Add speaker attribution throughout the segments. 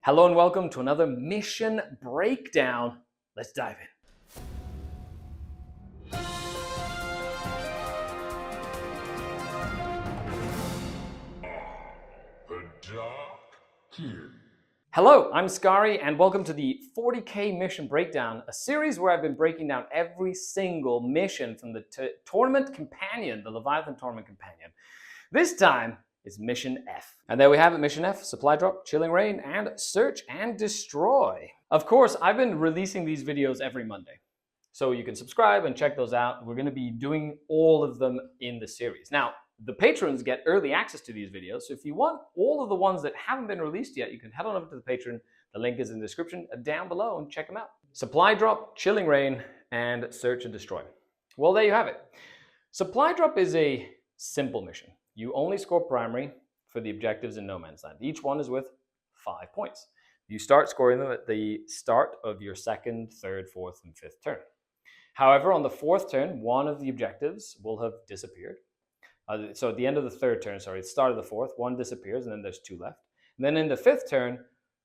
Speaker 1: Hello and welcome to another mission breakdown. Let's dive in.
Speaker 2: The Dark King.
Speaker 1: Hello, I'm Skari and welcome to the 40k mission breakdown, a series where I've been breaking down every single mission from the Tournament Companion, the Leviathan Tournament Companion. This time is Mission F. And there we have it, Mission F, Supply Drop, Chilling Reign, and Search and Destroy. Of course, I've been releasing these videos every Monday, so you can subscribe and check those out. We're going to be doing all of them in the series. Now, the patrons get early access to these videos, so if you want all of the ones that haven't been released yet, you can head on over to the Patreon. The link is in the description down below and check them out. Supply Drop, Chilling Reign, and Search and Destroy. Well, there you have it. Supply Drop is a simple mission. You only score primary for the objectives in No Man's Land. Each one is worth 5 points. You start scoring them at the start of your second, third, fourth, and fifth turn. However, on the fourth turn, one of the objectives will have disappeared. So at the end of the third turn, the start of the fourth, one disappears, and then there's two left. And then in the fifth turn,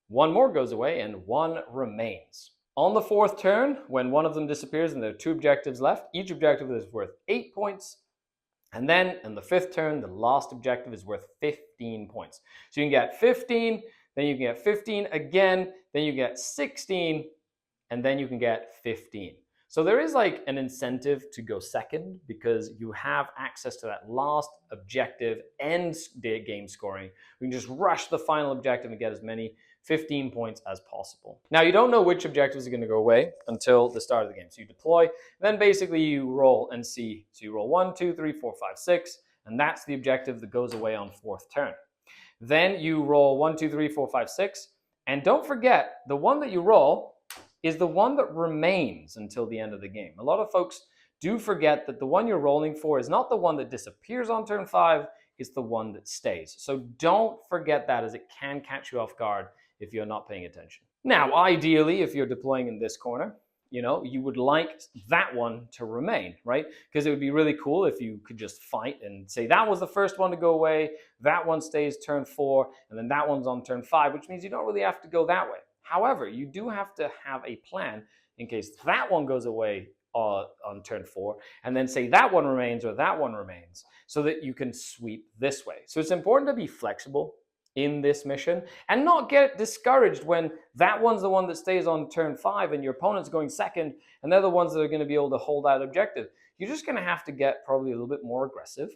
Speaker 1: one more goes away, and one remains. On the fourth turn, when one of them disappears and there are two objectives left, each objective is worth 8 points. And then in the fifth turn, the last objective is worth 15 points. So you can get 15, then you can get 15 again, then you get 16, and then you can get 15. So there is like an incentive to go second because you have access to that last objective end game scoring. We can just rush the final objective and get as many 15 points as possible. Now, you don't know which objectives are going to go away until the start of the game. So you deploy, then basically you roll and see. So you roll 1, 2, 3, 4, 5, 6, and that's the objective that goes away on fourth turn. Then you roll 1, 2, 3, 4, 5, 6, and don't forget, the one that you roll is the one that remains until the end of the game. A lot of folks do forget that the one you're rolling for is not the one that disappears on turn 5, it's the one that stays. So don't forget that, as it can catch you off guard if you're not paying attention. Now, ideally, if you're deploying in this corner, you would like that one to remain, right? Because it would be really cool if you could just fight and say that was the first one to go away, that one stays turn 4, and then that one's on turn 5, which means you don't really have to go that way. However, you do have to have a plan in case that one goes away on turn 4, and then say that one remains or that one remains, so that you can sweep this way. So it's important to be flexible in this mission and not get discouraged when that one's the one that stays on turn 5 and your opponent's going second and they're the ones that are going to be able to hold that objective. You're just going to have to get probably a little bit more aggressive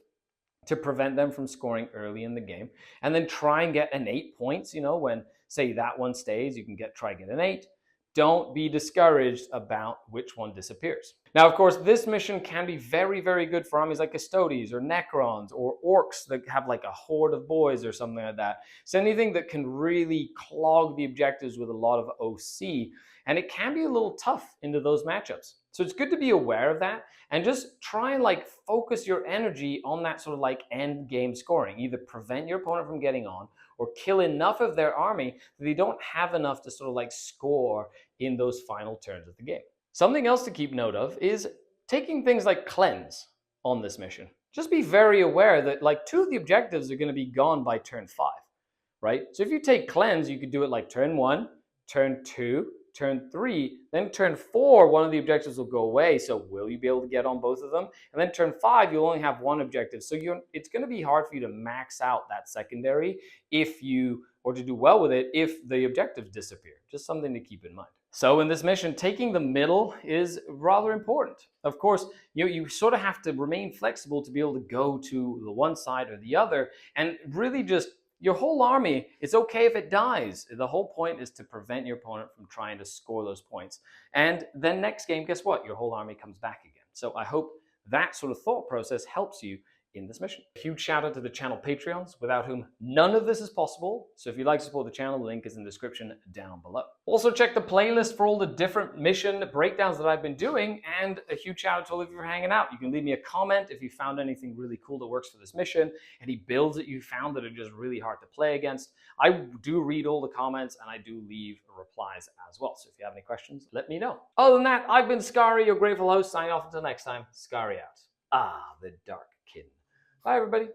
Speaker 1: to prevent them from scoring early in the game, and then try and get an 8 points. When say that one stays, you can try and get an 8. Don't be discouraged about which one disappears. Now, of course, this mission can be very, very good for armies like Custodes or Necrons or Orcs that have like a horde of boys or something like that. So anything that can really clog the objectives with a lot of OC, and it can be a little tough into those matchups. So it's good to be aware of that and just try and focus your energy on that sort of end game scoring. Either prevent your opponent from getting on or kill enough of their army that they don't have enough to sort of score in those final turns of the game. Something else to keep note of is taking things like Cleanse on this mission. Just be very aware that 2 of the objectives are going to be gone by turn 5, right? So if you take Cleanse, you could do it turn 1, turn 2, turn 3, then turn 4, one of the objectives will go away. So will you be able to get on both of them? And then turn 5, you'll only have one objective. So it's going to be hard for you to max out that secondary or to do well with it if the objectives disappear. Just something to keep in mind. So in this mission, taking the middle is rather important. Of course, you sort of have to remain flexible to be able to go to the one side or the other, and really just your whole army, it's okay if it dies. The whole point is to prevent your opponent from trying to score those points. And then next game, guess what? Your whole army comes back again. So I hope that sort of thought process helps you in this mission. A huge shout out to the channel Patreons, without whom none of this is possible. So if you'd like to support the channel, the link is in the description down below. Also check the playlist for all the different mission breakdowns that I've been doing, and a huge shout out to all of you for hanging out. You can leave me a comment if you found anything really cool that works for this mission, any builds that you found that are just really hard to play against. I do read all the comments and I do leave replies as well. So if you have any questions, let me know. Other than that, I've been Skari, your grateful host. Signing off until next time. Skari out. The Dark King. Bye, everybody.